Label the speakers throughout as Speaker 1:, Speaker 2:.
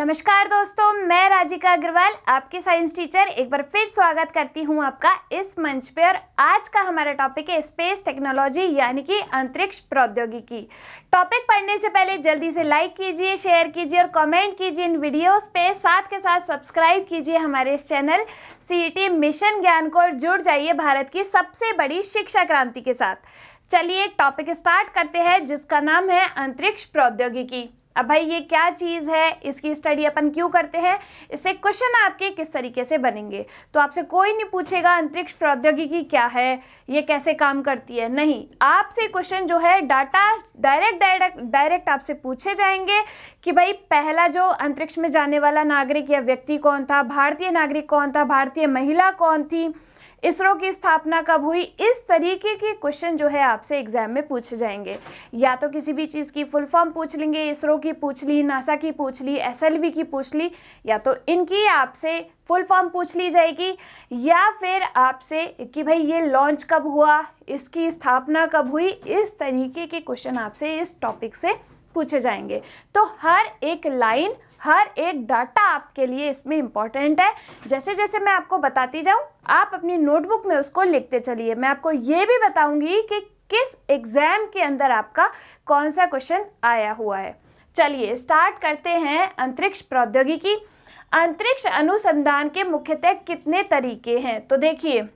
Speaker 1: नमस्कार दोस्तों, मैं राजिका अग्रवाल आपके साइंस टीचर एक बार फिर स्वागत करती हूं आपका इस मंच पे। और आज का हमारा टॉपिक है स्पेस टेक्नोलॉजी यानी कि अंतरिक्ष प्रौद्योगिकी। टॉपिक पढ़ने से पहले जल्दी से लाइक कीजिए, शेयर कीजिए और कमेंट कीजिए इन वीडियोस पे। साथ के साथ सब्सक्राइब कीजिए हमारे इस चैनल सीईटी मिशन ज्ञान को और जुड़ जाइए भारत की सबसे बड़ी शिक्षा क्रांति के साथ। चलिए टॉपिक स्टार्ट करते हैं जिसका नाम है अंतरिक्ष प्रौद्योगिकी। अब भाई ये क्या चीज़ है, इसकी स्टडी अपन क्यों करते हैं, इससे क्वेश्चन आपके किस तरीके से बनेंगे। तो आपसे कोई नहीं पूछेगा अंतरिक्ष प्रौद्योगिकी क्या है, ये कैसे काम करती है, नहीं, आपसे क्वेश्चन जो है डाटा डायरेक्ट आपसे पूछे जाएंगे कि भाई पहला जो अंतरिक्ष में जाने वाला नागरिक या व्यक्ति कौन था, भारतीय नागरिक कौन था, भारतीय महिला कौन थी, इसरो की स्थापना कब हुई। इस तरीके के क्वेश्चन जो है आपसे एग्जाम में पूछे जाएंगे। या तो किसी भी चीज़ की फुल फॉर्म पूछ लेंगे, इसरो की पूछ ली, नासा की पूछ ली, एसएलवी की पूछ ली, या तो इनकी आपसे फुल फॉर्म पूछ ली जाएगी, या फिर आपसे कि भाई ये लॉन्च कब हुआ, इसकी स्थापना कब हुई। इस तरीके के क्वेश्चन आपसे इस टॉपिक से पूछे जाएंगे। तो हर एक लाइन, हर एक डाटा आपके लिए इसमें इम्पॉर्टेंट है। जैसे जैसे मैं आपको बताती जाऊं आप अपनी नोटबुक में उसको लिखते चलिए। मैं आपको ये भी बताऊंगी कि किस एग्जाम के अंदर आपका कौन सा क्वेश्चन आया हुआ है। चलिए स्टार्ट करते हैं अंतरिक्ष प्रौद्योगिकी। अंतरिक्ष अनुसंधान के मुख्यतः कितने तरीके हैं। तो देखिए,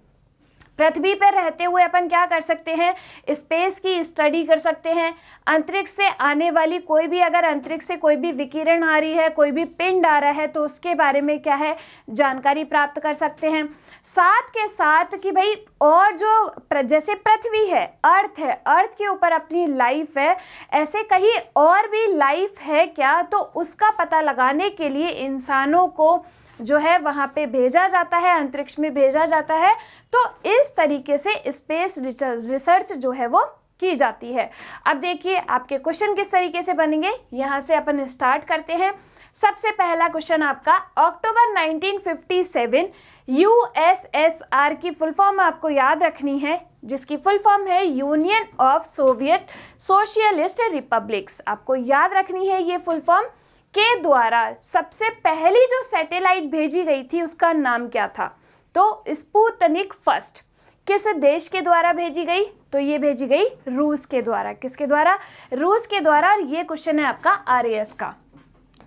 Speaker 1: पृथ्वी पर रहते हुए अपन क्या कर सकते हैं, स्पेस की स्टडी कर सकते हैं। अंतरिक्ष से आने वाली कोई भी, अगर अंतरिक्ष से कोई भी विकिरण आ रही है, कोई भी पिंड आ रहा है, तो उसके बारे में क्या है जानकारी प्राप्त कर सकते हैं। साथ के साथ कि भाई और जो जैसे पृथ्वी है, अर्थ है, अर्थ के ऊपर अपनी लाइफ है, ऐसे कहीं और भी लाइफ है क्या, तो उसका पता लगाने के लिए इंसानों को जो है वहाँ पे भेजा जाता है, अंतरिक्ष में भेजा जाता है। तो इस तरीके से स्पेस रिसर्च जो है वो की जाती है। अब देखिए आपके क्वेश्चन किस तरीके से बनेंगे, यहाँ से अपन स्टार्ट करते हैं। सबसे पहला क्वेश्चन आपका, अक्टूबर 1957 यूएसएसआर की फुल फॉर्म आपको याद रखनी है, जिसकी फुल फॉर्म है union of Soviet socialist republics. आपको याद रखनी है ये फुल फॉर्म। के द्वारा सबसे पहली जो सैटेलाइट भेजी गई थी उसका नाम क्या था। तो स्पुतनिक फर्स्ट किस देश के द्वारा भेजी गई, तो ये भेजी गई रूस के द्वारा। किसके द्वारा, रूस के द्वारा। और ये क्वेश्चन है आपका आरएएस का।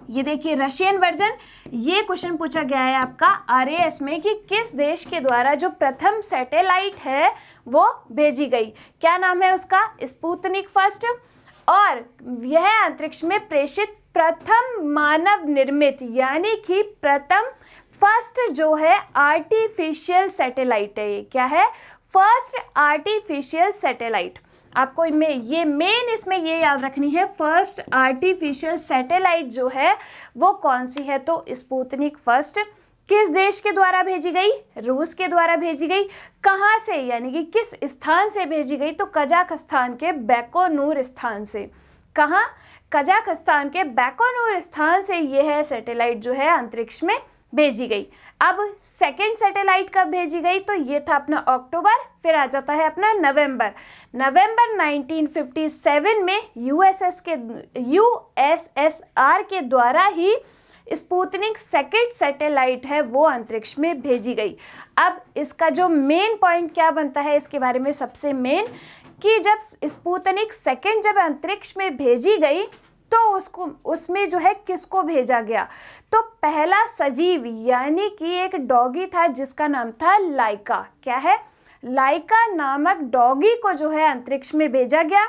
Speaker 1: ये देखिए रशियन वर्जन, ये क्वेश्चन पूछा गया है आपका आरएएस में कि किस देश के द्वारा जो प्रथम सैटेलाइट है वो भेजी गई, क्या नाम है उसका, स्पुतनिक फर्स्ट। और यह अंतरिक्ष में प्रेषित प्रथम मानव निर्मित यानी कि प्रथम फर्स्ट जो है आर्टिफिशियल सैटेलाइट है। ये क्या है, फर्स्ट आर्टिफिशियल सैटेलाइट। आपको इनमें ये मेन इसमें ये याद रखनी है, फर्स्ट आर्टिफिशियल सैटेलाइट जो है वो कौन सी है, तो स्पुतनिक फर्स्ट। किस देश के द्वारा भेजी गई, रूस के द्वारा भेजी गई। कहाँ से, यानी कि किस स्थान से भेजी गई, तो कजाकिस्तान के बैकोनूर स्थान से। कहाँ, कजाकिस्तान के बैकोनूर स्थान से यह है सैटेलाइट जो है अंतरिक्ष में भेजी गई। अब सेकंड सैटेलाइट कब भेजी गई, तो ये था अपना अक्टूबर, फिर आ जाता है अपना नवंबर 1957 में यूएसएसआर के द्वारा ही स्पुतनिक सेकंड सैटेलाइट है वो अंतरिक्ष में भेजी गई। अब इसका जो मेन पॉइंट क्या बनता है इसके बारे में, सबसे मेन कि जब स्पुतनिक सेकंड जब अंतरिक्ष में भेजी गई तो उसमें जो है किसको भेजा गया, तो पहला सजीव यानी कि एक डॉगी था जिसका नाम था लाइका। क्या है, लाइका नामक डॉगी को जो है अंतरिक्ष में भेजा गया।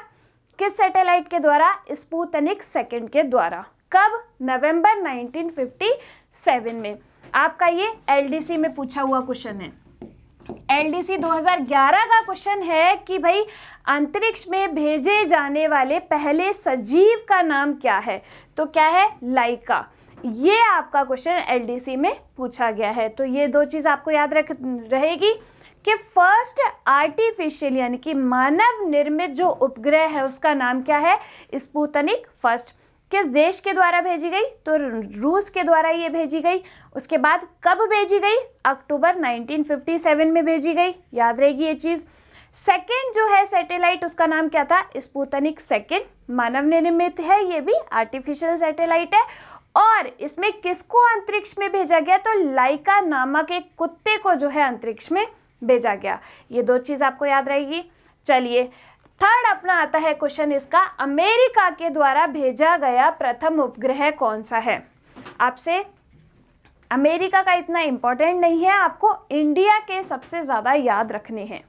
Speaker 1: किस सैटेलाइट के द्वारा, स्पुतनिक सेकंड के द्वारा। कब, नवंबर 1957 में। आपका ये एलडीसी में पूछा हुआ क्वेश्चन है। एलडीसी 2011 का क्वेश्चन है कि भाई अंतरिक्ष में भेजे जाने वाले पहले सजीव का नाम क्या है, तो क्या है, लाइका। ये आपका क्वेश्चन एलडीसी में पूछा गया है। तो ये दो चीज़ आपको याद रहेगी कि फर्स्ट आर्टिफिशियल यानी कि मानव निर्मित जो उपग्रह है उसका नाम क्या है, स्पुतनिक फर्स्ट। किस देश के द्वारा भेजी गई, तो रूस के द्वारा ये भेजी गई। उसके बाद कब भेजी गई, अक्टूबर 1957 में भेजी गई, याद रहेगी ये चीज़। सेकंड जो है सैटेलाइट उसका नाम क्या था, स्पुतनिक सेकंड, मानव निर्मित है, ये भी आर्टिफिशियल सैटेलाइट है। और इसमें किसको अंतरिक्ष में भेजा गया, तो लाइका नामक एक कुत्ते को जो है अंतरिक्ष में भेजा गया। ये दो चीज आपको याद रहेगी। चलिए थर्ड अपना आता है क्वेश्चन इसका, अमेरिका के द्वारा भेजा गया प्रथम उपग्रह कौन सा है। आपसे अमेरिका का इतना इंपॉर्टेंट नहीं है, आपको इंडिया के सबसे ज्यादा याद रखने हैं।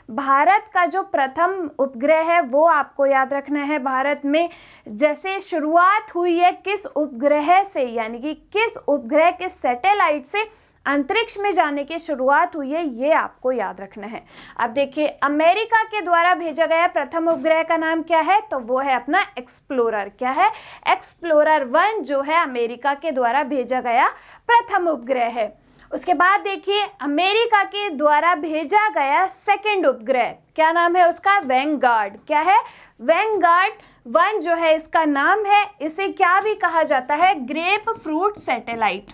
Speaker 1: भारत का जो प्रथम उपग्रह है वो आपको याद रखना है। भारत में जैसे शुरुआत हुई है किस उपग्रह से, यानी कि किस उपग्रह के सैटेलाइट से अंतरिक्ष में जाने की शुरुआत हुई है, ये आपको याद रखना है। अब देखिए अमेरिका के द्वारा भेजा गया प्रथम उपग्रह का नाम क्या है, तो वो है अपना एक्सप्लोरर। क्या है, एक्सप्लोरर 1 जो है अमेरिका के द्वारा भेजा गया प्रथम उपग्रह है। उसके बाद देखिए अमेरिका के द्वारा भेजा गया सेकंड उपग्रह, क्या नाम है उसका, वैंगार्ड। क्या है, वैंगार्ड 1 जो है इसका नाम है। इसे क्या भी कहा जाता है, ग्रेप फ्रूट सैटेलाइट।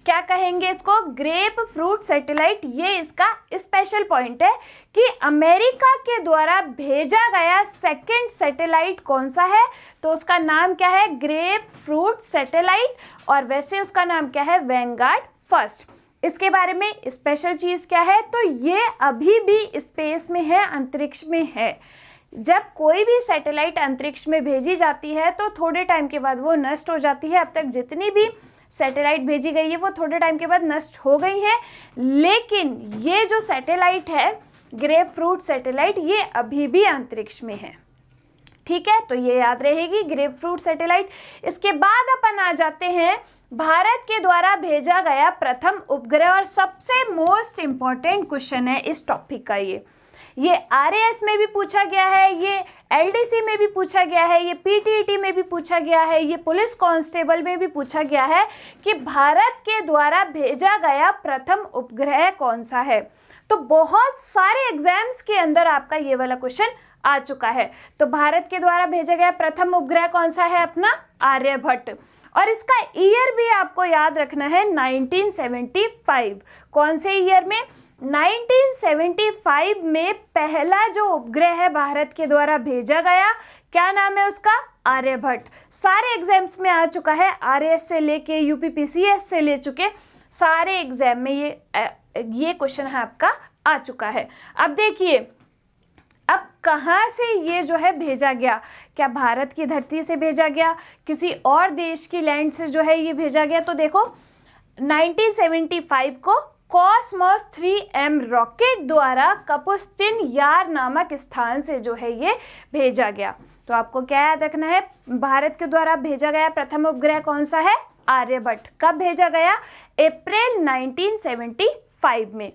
Speaker 1: क्या कहेंगे इसको, ग्रेप फ्रूट सैटेलाइट। ये इसका स्पेशल पॉइंट है कि अमेरिका के द्वारा भेजा गया सेकंड सैटेलाइट कौन सा है, तो उसका नाम क्या है, ग्रेप फ्रूट सैटेलाइट, और वैसे उसका नाम क्या है, वैंगार्ड फर्स्ट। इसके बारे में स्पेशल चीज़ क्या है, तो ये अभी भी स्पेस में है, अंतरिक्ष में है। जब कोई भी सैटेलाइट अंतरिक्ष में भेजी जाती है तो थोड़े टाइम के बाद वो नष्ट हो जाती है। अब तक जितनी भी सैटेलाइट भेजी गई है वो थोड़े टाइम के बाद नष्ट हो गई है, लेकिन ये जो सैटेलाइट है ग्रेप फ्रूट सैटेलाइट, ये अभी भी अंतरिक्ष में है। ठीक है, तो ये याद रहेगी ग्रेप फ्रूट सैटेलाइट। इसके बाद अपन आ जाते हैं भारत के द्वारा भेजा गया प्रथम उपग्रह, और सबसे मोस्ट इंपॉर्टेंट क्वेश्चन है इस टॉपिक का। ये RAS में भी पूछा गया है, ये LDC में भी पूछा गया है, ये PTET में भी पूछा गया है, ये पुलिस कांस्टेबल में भी पूछा गया है कि भारत के द्वारा भेजा गया प्रथम उपग्रह कौन सा है। तो बहुत सारे एग्जाम्स के अंदर आपका ये वाला क्वेश्चन आ चुका है। तो भारत के द्वारा भेजा गया प्रथम उपग्रह कौन सा है, अपना आर्यभट्ट। और इसका ईयर भी आपको याद रखना है 1975। कौन से ईयर में, 1975 में पहला जो उपग्रह है भारत के द्वारा भेजा गया, क्या नाम है उसका, आर्यभट्ट। सारे एग्जाम्स में आ चुका है, RAS से लेके UPPCS से ले चुके सारे एग्जाम में ये क्वेश्चन है आपका आ चुका है। अब देखिए अब कहाँ से ये जो है भेजा गया, क्या भारत की धरती से भेजा गया, किसी और देश की लैंड से जो है ये भेजा गया। तो देखो 1975 को कॉस्मोस 3M रॉकेट द्वारा कपुस्तिन यार नामक स्थान से जो है ये भेजा गया। तो आपको क्या याद रखना है, भारत के द्वारा भेजा गया प्रथम उपग्रह कौन सा है, आर्यभट्ट। कब भेजा गया, अप्रैल 1975 में।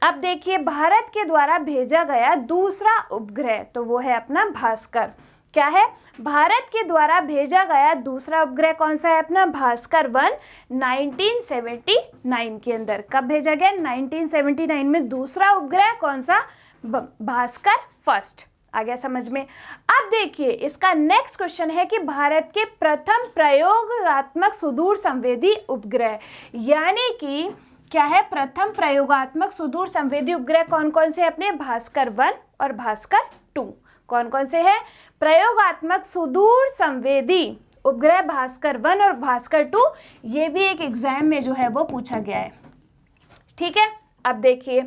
Speaker 1: अब देखिए भारत के द्वारा भेजा गया दूसरा उपग्रह, तो वो है अपना भास्कर। क्या है, भारत के द्वारा भेजा गया दूसरा उपग्रह कौन सा है, अपना भास्कर 1 1979 के अंदर। कब भेजा गया, 1979 में दूसरा उपग्रह कौन सा, भास्कर फर्स्ट। आ गया समझ में। अब देखिए इसका नेक्स्ट क्वेश्चन है कि भारत के प्रथम प्रयोगात्मक सुदूर संवेदी उपग्रह, यानी कि क्या है, प्रथम प्रयोगात्मक सुदूर संवेदी उपग्रह कौन कौन से अपने, भास्कर 1 और भास्कर 2। कौन कौन से हैं, प्रयोगात्मक सुदूर संवेदी उपग्रह भास्कर 1 और भास्कर 2। ये भी एक एग्जाम में जो है वो पूछा गया है। ठीक है, अब देखिए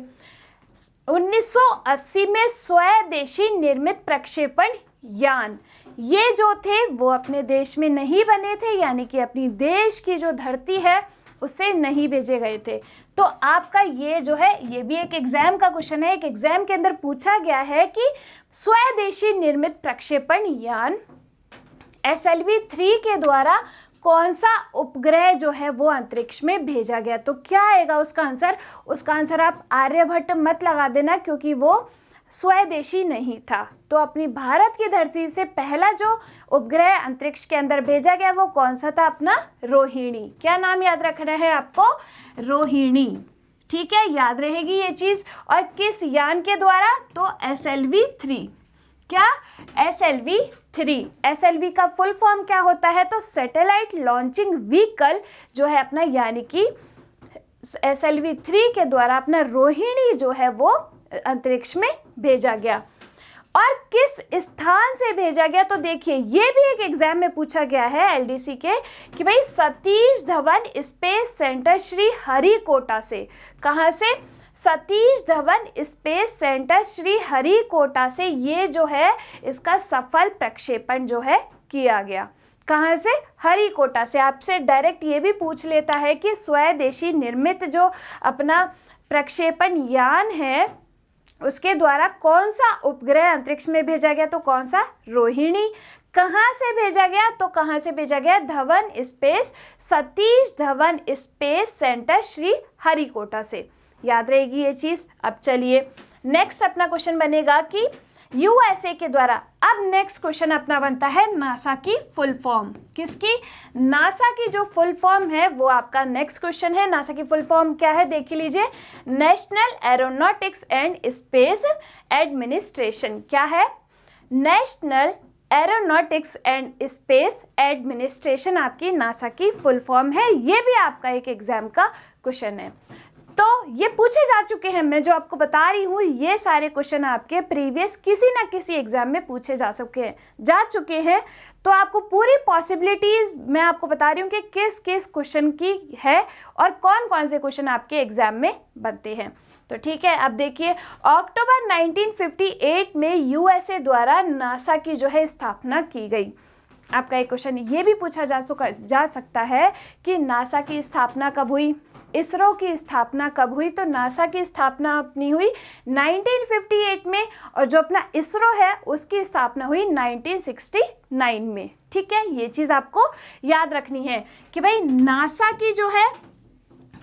Speaker 1: 1980 में स्वदेशी निर्मित प्रक्षेपण यान, ये जो थे वो अपने देश में नहीं बने थे, यानी कि अपनी देश की जो धरती है उससे नहीं भेजे गए थे। तो आपका ये जो है ये भी एक एग्जाम का क्वेश्चन है। एक एग्जाम के अंदर पूछा गया है कि स्वदेशी निर्मित प्रक्षेपण यान SLV-3 के द्वारा कौन सा उपग्रह जो है वो अंतरिक्ष में भेजा गया। तो क्या आएगा उसका आंसर, उसका आंसर आप आर्यभट्ट मत लगा देना क्योंकि वो स्वदेशी नहीं था। तो अपनी भारत की धरती से पहला जो उपग्रह अंतरिक्ष के अंदर भेजा गया वो कौन सा था, अपना रोहिणी। क्या नाम याद रखना है आपको, रोहिणी। ठीक है, याद रहेगी ये चीज। और किस यान के द्वारा, तो SLV-3। क्या, SLV-3। SLV का फुल फॉर्म क्या होता है, तो सैटेलाइट लॉन्चिंग व्हीकल जो है अपना, यानी कि SLV-3 के द्वारा अपना रोहिणी जो है वो अंतरिक्ष में भेजा गया। और किस स्थान से भेजा गया, तो देखिए ये भी एक एग्जाम में पूछा गया है एलडीसी के कि भाई सतीश धवन स्पेस सेंटर श्री हरिकोटा से। कहाँ से? सतीश धवन स्पेस सेंटर श्री हरिकोटा से ये जो है इसका सफल प्रक्षेपण जो है किया गया। कहाँ से? हरिकोटा से। आपसे डायरेक्ट ये भी पूछ लेता है कि स्वदेशी निर्मित जो अपना प्रक्षेपण यान है उसके द्वारा कौन सा उपग्रह अंतरिक्ष में भेजा गया, तो कौन सा? रोहिणी। कहाँ से भेजा गया, तो कहाँ से भेजा गया? Dhawan space, Satish Dhawan space centre Shri Harikota से। याद रहेगी ये चीज़। अब चलिए नेक्स्ट अपना क्वेश्चन बनेगा कि यूएसए के द्वारा, अब नेक्स्ट क्वेश्चन अपना बनता है नासा की फुल फॉर्म। किसकी? नासा की जो फुल फॉर्म है वो आपका नेक्स्ट क्वेश्चन है। नासा की फुल फॉर्म क्या है देख लीजिए, national aeronautics and space administration. क्या है? National aeronautics and space administration आपकी नासा की फुल फॉर्म है। ये भी आपका एक एग्जाम का क्वेश्चन है। तो ये पूछे जा चुके हैं, मैं जो आपको बता रही हूँ ये सारे क्वेश्चन आपके प्रीवियस किसी ना किसी एग्जाम में पूछे जा चुके हैं। तो आपको पूरी पॉसिबिलिटीज़ मैं आपको बता रही हूँ कि किस किस क्वेश्चन की है और कौन कौन से क्वेश्चन आपके एग्जाम में बनते हैं। तो ठीक है, अब देखिए अक्टूबर 1958 में यूएसए द्वारा नासा की जो है स्थापना की गई। आपका एक क्वेश्चन ये भी पूछा जा सकता है कि नासा की स्थापना कब हुई, इसरो की स्थापना कब हुई। तो नासा की स्थापना अपनी हुई 1958 में और जो अपना इसरो है उसकी स्थापना हुई 1969 में। ठीक है, ये चीज़ आपको याद रखनी है कि भाई नासा की जो है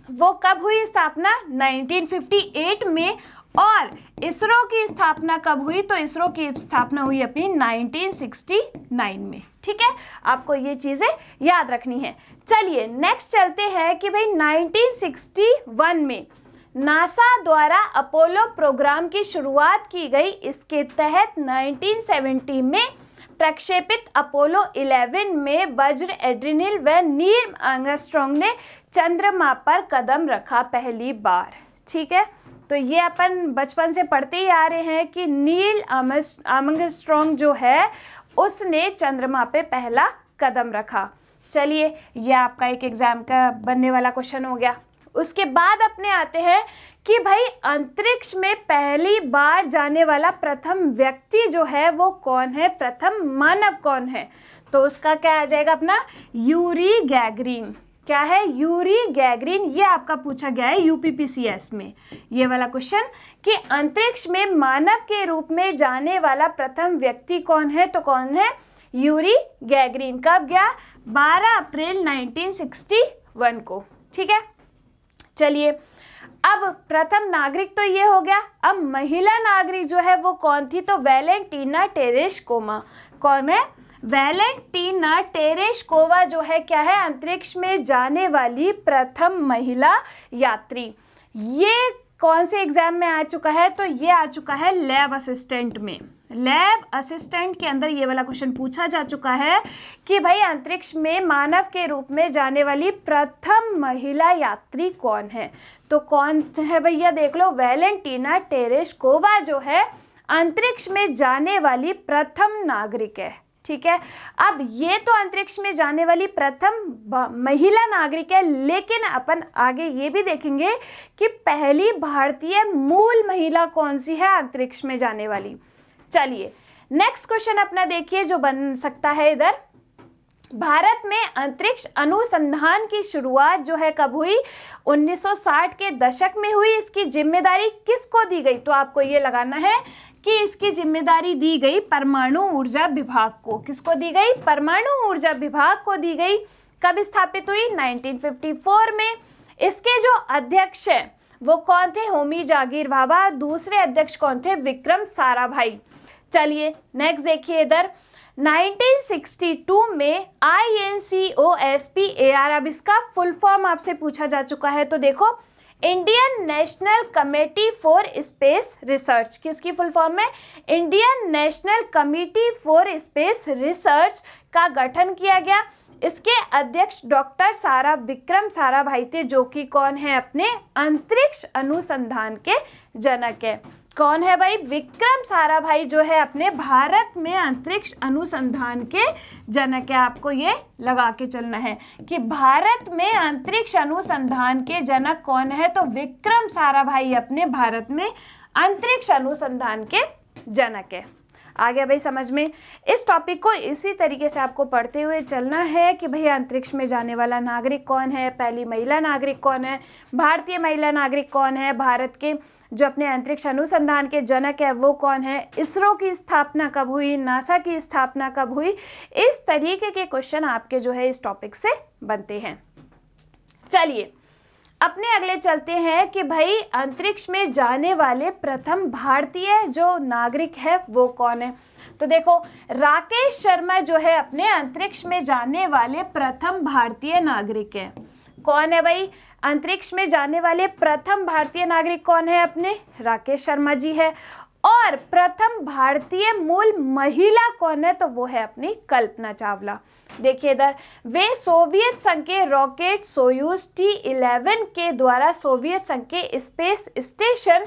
Speaker 1: वो कब हुई स्थापना, 1958 में, और इसरो की स्थापना कब हुई, तो इसरो की स्थापना हुई अपनी 1969 में। ठीक है, आपको ये चीज़ें याद रखनी है। चलिए नेक्स्ट चलते हैं कि भाई 1961 में नासा द्वारा अपोलो प्रोग्राम की शुरुआत की गई। इसके तहत 1970 में प्रक्षेपित अपोलो 11 में बज्र एड्रिन व नील आर्मस्ट्रांग ने चंद्रमा पर कदम रखा पहली बार। ठीक है, तो ये अपन बचपन से पढ़ते ही आ रहे हैं कि नील आर्मस्ट्रांग जो है उसने चंद्रमा पे पहला कदम रखा। चलिए ये आपका एक एग्जाम का बनने वाला क्वेश्चन हो गया। उसके बाद अपने आते हैं कि भाई अंतरिक्ष में पहली बार जाने वाला प्रथम व्यक्ति जो है वो कौन है, प्रथम मानव कौन है। तो उसका क्या आ जाएगा अपना, यूरी गैगरिन। क्या है? Yuri Gagarin. ये आपका पूछा गया है यूपीपीसीएस में ये वाला क्वेश्चन कि अंतरिक्ष में मानव के रूप में जाने वाला प्रथम व्यक्ति कौन है, तो कौन है, यूरी गैगरिन। कब गया? 12 अप्रैल 1961 को। ठीक है, चलिए अब प्रथम नागरिक तो ये हो गया। अब महिला नागरिक जो है वो कौन थी, तो वैलेंटीना टेरेस्कोवा। कौन है? वैलेंटीना टेरेस्कोवा जो है क्या है, अंतरिक्ष में जाने वाली प्रथम महिला यात्री। ये कौन से एग्जाम में आ चुका है, तो ये आ चुका है लैब असिस्टेंट में। लैब असिस्टेंट के अंदर ये वाला क्वेश्चन पूछा जा चुका है कि भाई अंतरिक्ष में मानव के रूप में जाने वाली प्रथम महिला यात्री कौन है। तो कौन है भैया, देख लो, वैलेंटीना टेरेस्कोवा जो है अंतरिक्ष में जाने वाली प्रथम नागरिक है। ठीक है, अब ये तो अंतरिक्ष में जाने वाली प्रथम महिला नागरिक है, लेकिन अपन आगे ये भी देखेंगे कि पहली भारतीय मूल महिला कौन सी है अंतरिक्ष में जाने वाली। चलिए नेक्स्ट क्वेश्चन अपना देखिए जो बन सकता है इधर, भारत में अंतरिक्ष अनुसंधान की शुरुआत जो है कब हुई, 1960 के दशक में हुई। इसकी जिम्मेदारी किसको दी गई, तो आपको ये लगाना है कि इसकी जिम्मेदारी दी गई परमाणु ऊर्जा विभाग को। किसको दी गई? परमाणु ऊर्जा विभाग को दी गई। कब स्थापित हुई? 1954 में। इसके जो अध्यक्ष हैं वो कौन थे? होमी जागीर भाभा। दूसरे अध्यक्ष कौन थे? विक्रम साराभाई। चलिए नेक्स्ट देखिए इधर, 1962 में INCOSPAR, अब इसका फुल फॉर्म आपसे पूछा जा चुका है, तो देखो Indian national committee for space research. किसकी फुल फॉर्म है? Indian national committee for space research का गठन किया गया। इसके अध्यक्ष डॉक्टर विक्रम साराभाई थे, जो कि कौन है, अपने अंतरिक्ष अनुसंधान के जनक है। कौन है भाई? विक्रम साराभाई जो है अपने भारत में अंतरिक्ष अनुसंधान के जनक है। आपको ये लगा के चलना है कि भारत में अंतरिक्ष अनुसंधान के जनक कौन है, तो विक्रम साराभाई अपने भारत में अंतरिक्ष अनुसंधान के जनक है। आ गया भाई समझ में? इस टॉपिक को इसी तरीके से आपको पढ़ते हुए चलना है कि भैया अंतरिक्ष में जाने वाला नागरिक कौन है, पहली महिला नागरिक कौन है, भारतीय महिला नागरिक कौन है, भारत के जो अपने अंतरिक्ष अनुसंधान के जनक है वो कौन है, इसरो की स्थापना कब हुई, नासा की स्थापना कब हुई। इस तरीके के क्वेश्चन आपके जो है इस टॉपिक से बनते हैं। चलिए अपने अगले चलते हैं कि भाई अंतरिक्ष में जाने वाले प्रथम भारतीय जो नागरिक है वो कौन है। तो देखो राकेश शर्मा जो है अपने अंतरिक्ष में जाने वाले प्रथम भारतीय नागरिक है। कौन है भाई? अंतरिक्ष में जाने वाले प्रथम भारतीय नागरिक कौन है? अपने राकेश शर्मा जी है। और प्रथम भारतीय मूल महिला कौन है? तो वो है अपनी कल्पना चावला। देखिए इधर, वे सोवियत संघ के रॉकेट सोयूज T11 के द्वारा सोवियत संघ के स्पेस स्टेशन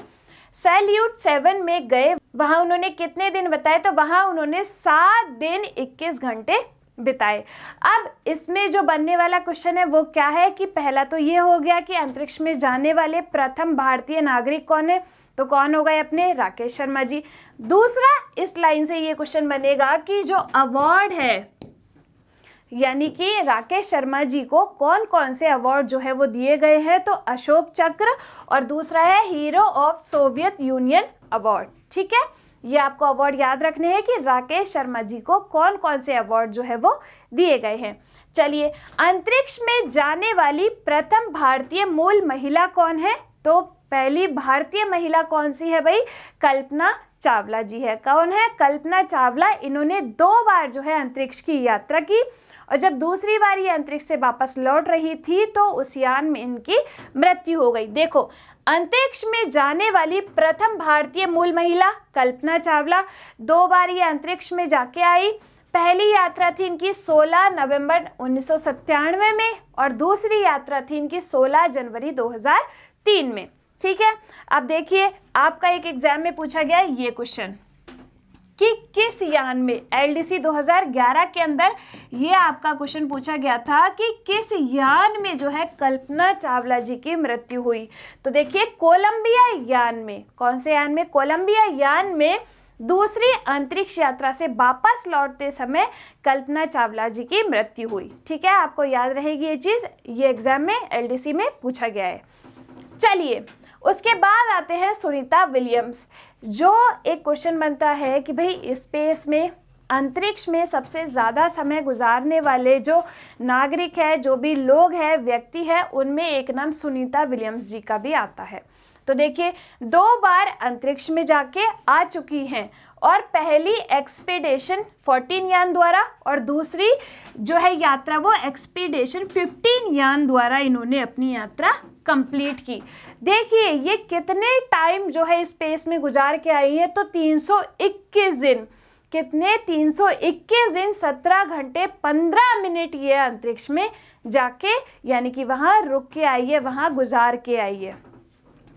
Speaker 1: सैल्यूट 7 में गए। वहां उन्होंने कितने दिन बताए? तो वहां उन्होंने 7 दिन 21 घंटे बिताए। अब इसमें जो बनने वाला क्वेश्चन है वो क्या है कि पहला तो ये हो गया कि अंतरिक्ष में जाने वाले प्रथम भारतीय नागरिक कौन है, तो कौन हो गए? अपने राकेश शर्मा जी। दूसरा इस लाइन से ये क्वेश्चन बनेगा कि जो अवार्ड है यानी कि राकेश शर्मा जी को कौन कौन से अवार्ड जो है वो दिए गए हैं, तो अशोक चक्र और दूसरा है hero of Soviet union award. ठीक है, ये आपको अवार्ड याद रखने हैं कि राकेश शर्मा जी को कौन कौन से अवार्ड जो है वो दिए गए हैं। चलिए अंतरिक्ष में जाने वाली प्रथम भारतीय मूल महिला कौन है? तो पहली भारतीय महिला कौन सी है भाई? कल्पना चावला जी है। कौन है? कल्पना चावला। इन्होंने 2 बार जो है अंतरिक्ष की यात्रा की और जब दूसरी बार ये अंतरिक्ष से वापस लौट रही थी तो उस यान में इनकी मृत्यु हो गई। देखो अंतरिक्ष में जाने वाली प्रथम भारतीय मूल महिला कल्पना चावला 2 बार ये अंतरिक्ष में जाके आई। पहली यात्रा थी इनकी 16 नवंबर 1997 में और दूसरी यात्रा थी इनकी 16 जनवरी 2003 में। ठीक है, अब देखिए आपका एक एग्जाम में पूछा गया ये क्वेश्चन कि किस यान में, LDC 2011 के अंदर ये आपका क्वेश्चन पूछा गया था कि किस यान में जो है कल्पना चावला जी की मृत्यु हुई। तो देखिए कोलंबिया यान में। कौन से यान में? कोलंबिया यान में दूसरी अंतरिक्ष यात्रा से वापस लौटते समय कल्पना चावला जी की मृत्यु हुई। ठीक है, आपको याद रहेगी ये चीज़, ये एग्जाम में LDC में पूछा गया है। चलिए उसके बाद आते हैं सुनीता विलियम्स। जो एक क्वेश्चन बनता है कि भाई स्पेस में, अंतरिक्ष में सबसे ज़्यादा समय गुजारने वाले जो नागरिक है, जो भी लोग हैं, व्यक्ति है, उनमें एक नाम सुनीता विलियम्स जी का भी आता है। तो देखिए 2 बार अंतरिक्ष में जाके आ चुकी हैं और पहली एक्सपीडिशन 14 यान द्वारा और दूसरी जो है यात्रा वो एक्सपीडिशन 15 यान द्वारा इन्होंने अपनी यात्रा कंप्लीट की। देखिए ये कितने टाइम जो है स्पेस में गुजार के आई है, तो 321 दिन। कितने? 321 दिन 17 घंटे 15 मिनट ये अंतरिक्ष में जाके यानी कि वहाँ रुक के आई है, वहाँ गुजार के आई है।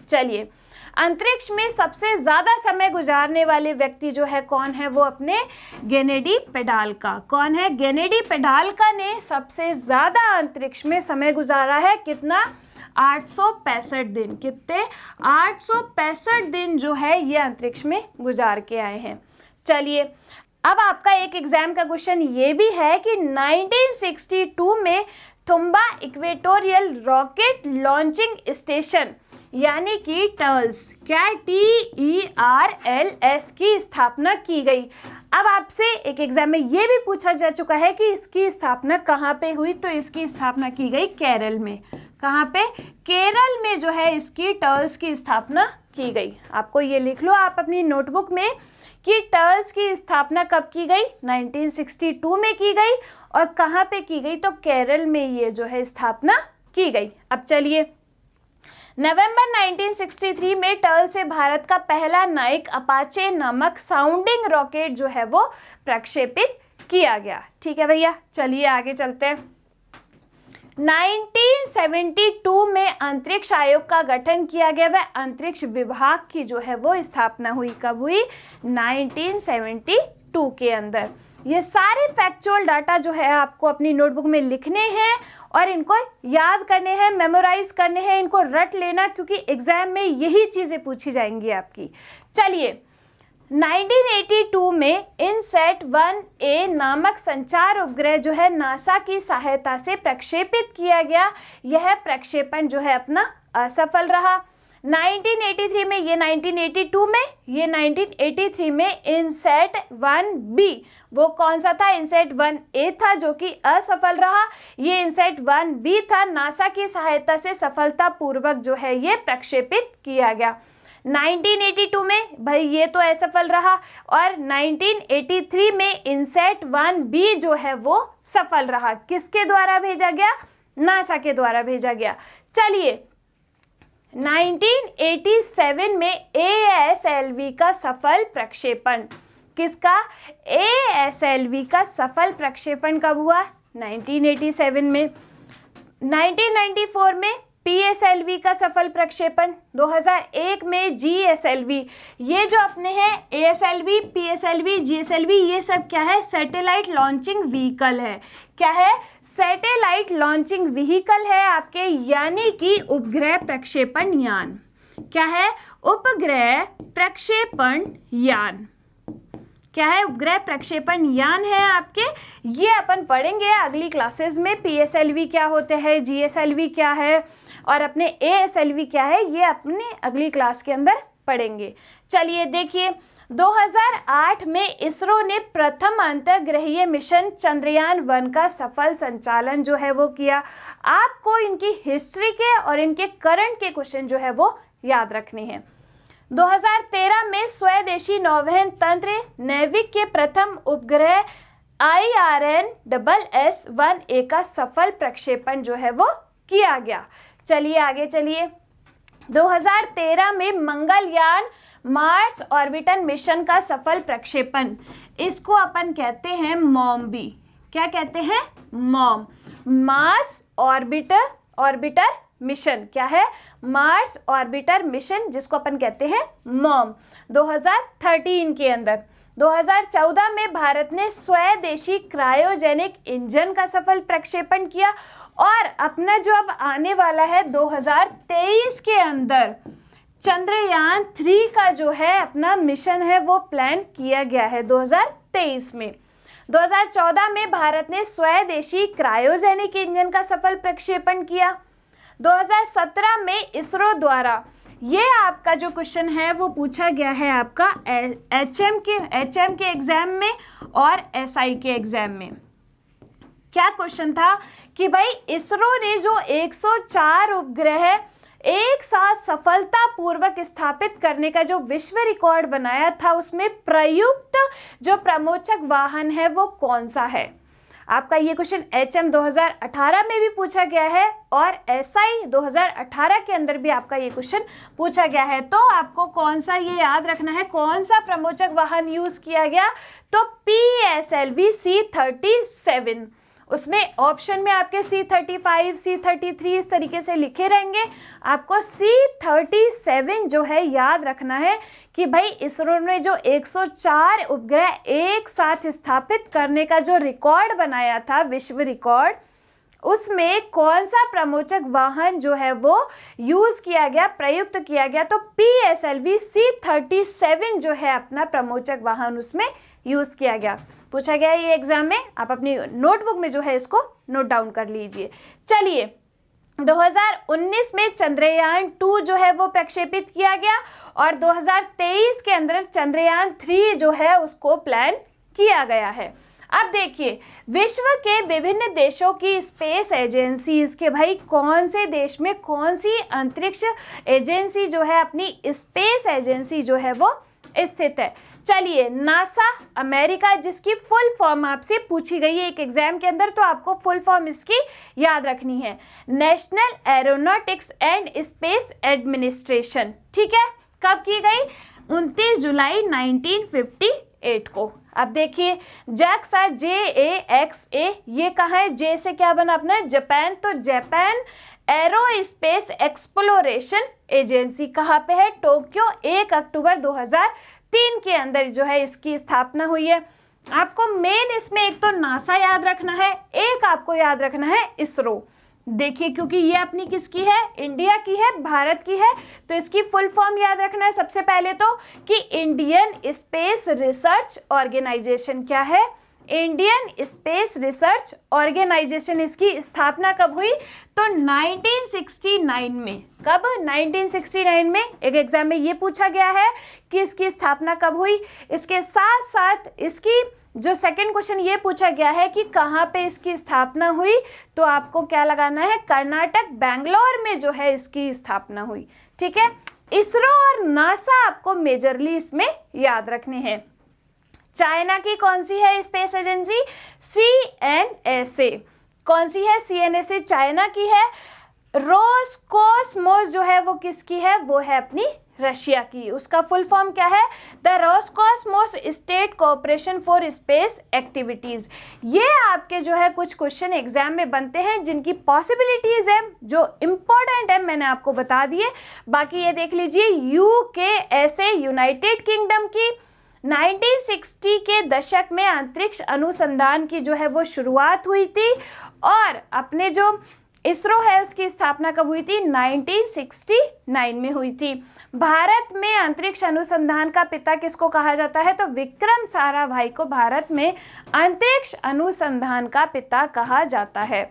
Speaker 1: चलिए अंतरिक्ष में सबसे ज़्यादा समय गुजारने वाले व्यक्ति जो है कौन है? वो अपने गेनेडी पेडाल्का। कौन है? गेनेडी पेडाल्का ने सबसे ज़्यादा अंतरिक्ष में समय गुजारा है। कितना? 865 दिन। कितने? 865 दिन जो है ये अंतरिक्ष में गुजार के आए हैं। चलिए अब आपका एक एग्जाम का क्वेश्चन ये भी है कि 1962 में Thumba equatorial rocket launching station यानी कि टर्ल्स, क्या? TERLS की स्थापना की गई। अब आपसे एक एग्जाम में ये भी पूछा जा चुका है कि इसकी स्थापना कहाँ पे हुई, तो इसकी स्थापना की गई केरल में। कहाँ पे? केरल में जो है इसकी टर्ल्स की स्थापना की गई। आपको ये लिख लो आप अपनी नोटबुक में कि टर्ल्स की स्थापना कब की गई? 1962 में की गई। और कहाँ पे की गई? तो केरल में ये जो है स्थापना की गई। अब चलिए नवंबर 1963 में टर्ल से भारत का पहला नाइक अपाचे नामक साउंडिंग रॉकेट जो है वो प्रक्षेपित किया गया। ठीक है भैया, चलिए आगे चलते हैं। 1972 में अंतरिक्ष आयोग का गठन किया गया। वह अंतरिक्ष विभाग की जो है वो स्थापना हुई। कब हुई? 1972 के अंदर। ये सारे फैक्चुअल डाटा जो है आपको अपनी नोटबुक में लिखने हैं और इनको याद करने हैं, मेमोराइज करने हैं, इनको रट लेना, क्योंकि एग्जाम में यही चीज़ें पूछी जाएंगी आपकी। चलिए, 1982 में इनसैट 1A नामक संचार उपग्रह जो है नासा की सहायता से प्रक्षेपित किया गया। यह प्रक्षेपण जो है अपना असफल रहा। 1983 में, ये 1982 में, ये 1983 में इनसैट 1B, वो कौन सा था? इनसैट 1A था जो कि असफल रहा। ये इनसैट 1B था, नासा की सहायता से सफलतापूर्वक जो है ये प्रक्षेपित किया गया। 1982 में भाई ये तो असफल रहा, और 1983 में इनसैट 1B जो है वो सफल रहा। किसके द्वारा भेजा गया? नासा के द्वारा भेजा गया। चलिए, 1987 में ASLV का सफल प्रक्षेपण, किसका? ASLV का सफल प्रक्षेपण कब हुआ? 1987 में। 1994 में PSLV का सफल प्रक्षेपण, 2001 में GSLV। ये जो अपने हैं ASLV, PSLV, GSLV, ये सब क्या है? सैटेलाइट लॉन्चिंग व्हीकल है। क्या है? सैटेलाइट लॉन्चिंग व्हीकल है आपके, यानी कि उपग्रह प्रक्षेपण यान। क्या है? उपग्रह प्रक्षेपण यान। क्या है? उपग्रह प्रक्षेपण यान है आपके। ये अपन पढ़ेंगे अगली क्लासेस में। PSLV क्या होते हैं, GSLV क्या है और अपने ASLV क्या है, ये अपने अगली क्लास के अंदर पढ़ेंगे। चलिए देखिए, 2008 में इसरो ने प्रथम अंतर्ग्रहीय मिशन चंद्रयान-1 का सफल संचालन जो है वो किया। आपको इनकी हिस्ट्री के और इनके करंट के क्वेश्चन जो है वो याद रखने हैं। 2013 में स्वदेशी नौवहन तंत्र नेविक के प्रथम उपग्रह IRNSS-1A का सफल प्रक्षेपण जो है वो किया गया। चलिए आगे चलिए। 2013 में मंगलयान मार्स ऑर्बिटर मिशन का सफल प्रक्षेपण, इसको अपन कहते हैं मॉम-बी। क्या कहते हैं? Mom, Mars orbiter mission. क्या है? मार्स ऑर्बिटर मिशन, जिसको अपन कहते हैं मॉम। 2013 के अंदर। 2014 में भारत ने स्वदेशी क्रायोजेनिक इंजन का सफल प्रक्षेपण किया, और अपना जो अब आने वाला है 2023 के अंदर चंद्रयान 3 का जो है अपना मिशन है वो प्लान किया गया है 2023 में। 2014 में भारत ने स्वदेशी क्रायोजेनिक इंजन का सफल प्रक्षेपण किया। 2017 में इसरो द्वारा, ये आपका जो क्वेश्चन है वो पूछा गया है आपका HM के एग्जाम में और SI के एग्जाम में। क्या क्वेश्चन था कि भाई इसरो ने जो 104 उपग्रह एक साथ सफलतापूर्वक स्थापित करने का जो विश्व रिकॉर्ड बनाया था, उसमें प्रयुक्त जो प्रमोचक वाहन है वो कौन सा है। आपका ये क्वेश्चन HM 2018 में भी पूछा गया है और SI 2018 के अंदर भी आपका ये क्वेश्चन पूछा गया है। तो आपको कौन सा ये याद रखना है, कौन सा प्रमोचक वाहन यूज किया गया, तो PSLV C-37। उसमें ऑप्शन में आपके C-35, C-33 इस तरीके से लिखे रहेंगे। आपको C-37 जो है याद रखना है कि भाई इसरो ने जो 104 उपग्रह एक साथ स्थापित करने का जो रिकॉर्ड बनाया था, विश्व रिकॉर्ड, उसमें कौन सा प्रमोचक वाहन जो है वो यूज किया गया, प्रयुक्त किया गया, तो PSLV C-37 जो है अपना प्रमोचक वाहन उसमें यूज किया गया। पूछा गया ये एग्जाम में, आप अपनी नोटबुक में जो है इसको नोट डाउन कर लीजिए। चलिए, 2019 में चंद्रयान 2 जो है वो प्रक्षेपित किया गया और 2023 के अंदर चंद्रयान 3 जो है उसको प्लान किया गया है। अब देखिए, विश्व के विभिन्न देशों की स्पेस एजेंसीज के भाई कौन से देश में कौन सी अंतरिक्ष एजेंसी जो है, अपनी स्पेस एजेंसी जो है वो स्थित है। चलिए, नासा अमेरिका, जिसकी फुल फॉर्म आपसे पूछी गई है एक एग्जाम के अंदर, तो आपको फुल फॉर्म इसकी याद रखनी है, national aeronautics and space administration. ठीक है, कब की गई? 29 जुलाई 1958 को। अब देखिए JAXA JAXA ये कहाँ है, जे से क्या बना अपना जापान, तो जापान एरोस्पेस एक्सप्लोरेशन एजेंसी कहाँ पे है, टोक्यो, 1 अक्टूबर 2003 के अंदर जो है इसकी स्थापना हुई है। आपको मेन इसमें एक तो नासा याद रखना है, एक आपको याद रखना है इसरो। देखिए क्योंकि ये अपनी किसकी है, इंडिया की है, भारत की है, तो इसकी फुल फॉर्म याद रखना है सबसे पहले तो कि इंडियन स्पेस रिसर्च ऑर्गेनाइजेशन क्या है, इंडियन स्पेस रिसर्च ऑर्गेनाइजेशन। इसकी स्थापना कब हुई, तो 1969 में। कब, 1969 में। एक एग्जाम में ये पूछा गया है कि इसकी स्थापना कब हुई। इसके साथ साथ इसकी जो सेकंड क्वेश्चन ये पूछा गया है कि कहाँ पे इसकी स्थापना हुई, तो आपको क्या लगाना है, कर्नाटक बेंगलोर में जो है इसकी स्थापना हुई। ठीक है, इसरो और नासा आपको मेजरली इसमें याद रखने हैं। चाइना की कौन सी है स्पेस एजेंसी, CNSA। कौन सी है, CNSA चाइना की है। रोसकोसमोस जो है वो किसकी है, वो है अपनी रशिया की। उसका फुल फॉर्म क्या है, the Roscosmos state cooperation for space activities. ये आपके जो है कुछ क्वेश्चन एग्जाम में बनते हैं जिनकी पॉसिबिलिटीज है, जो इम्पोर्टेंट है मैंने आपको बता दिए। बाकी ये देख लीजिए, UKSA यूनाइटेड किंगडम की 1960 के दशक में अंतरिक्ष अनुसंधान की जो है वो शुरुआत हुई थी, और अपने जो इसरो है उसकी स्थापना कब हुई थी, 1969 में हुई थी। भारत में अंतरिक्ष अनुसंधान का पिता किसको कहा जाता है, तो विक्रम साराभाई को भारत में अंतरिक्ष अनुसंधान का पिता कहा जाता है।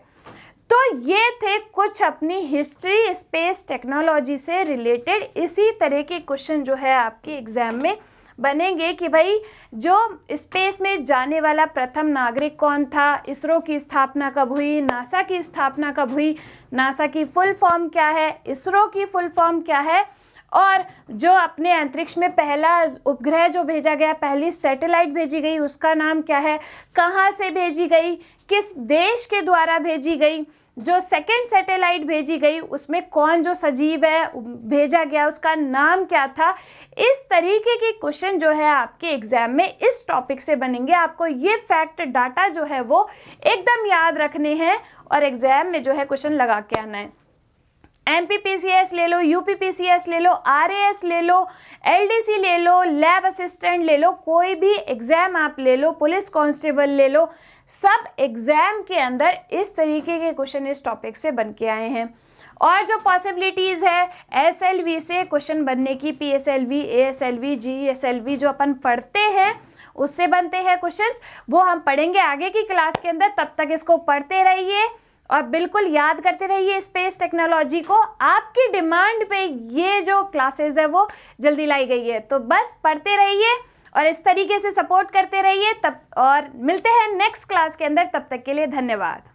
Speaker 1: तो ये थे कुछ अपनी हिस्ट्री स्पेस टेक्नोलॉजी से रिलेटेड। इसी तरह के क्वेश्चन जो है आपके एग्जाम में बनेंगे कि भाई जो स्पेस में जाने वाला प्रथम नागरिक कौन था, इसरो की स्थापना कब हुई, नासा की स्थापना कब हुई, नासा की फुल फॉर्म क्या है, इसरो की फुल फॉर्म क्या है, और जो अपने अंतरिक्ष में पहला उपग्रह जो भेजा गया, पहली सैटेलाइट भेजी गई, उसका नाम क्या है, कहाँ से भेजी गई, किस देश के द्वारा भेजी गई, जो सेकंड सैटेलाइट भेजी गई उसमें कौन जो सजीव है भेजा गया उसका नाम क्या था। इस तरीके के क्वेश्चन जो है आपके एग्जाम में इस टॉपिक से बनेंगे। आपको ये फैक्ट डाटा जो है वो एकदम याद रखने हैं और एग्जाम में जो है क्वेश्चन लगा के आना है। MPPCS ले लो, UPPCS ले लो, RAS ले लो, LDC ले लो, लैब असिस्टेंट ले लो, कोई भी एग्जाम आप ले लो, पुलिस कांस्टेबल ले लो, सब एग्जाम के अंदर इस तरीके के क्वेश्चन इस टॉपिक से बन के आए हैं। और जो पॉसिबिलिटीज़ है SLV से क्वेश्चन बनने की, PSLV, ASLV, GSLV जो अपन पढ़ते हैं उससे बनते हैं क्वेश्चंस, वो हम पढ़ेंगे आगे की क्लास के अंदर। तब तक इसको पढ़ते रहिए और बिल्कुल याद करते रहिए स्पेस टेक्नोलॉजी को। आपकी डिमांड पे ये जो क्लासेस है वो जल्दी लाई गई है, तो बस पढ़ते रहिए और इस तरीके से सपोर्ट करते रहिए। तब और मिलते हैं नेक्स्ट क्लास के अंदर, तब तक के लिए धन्यवाद।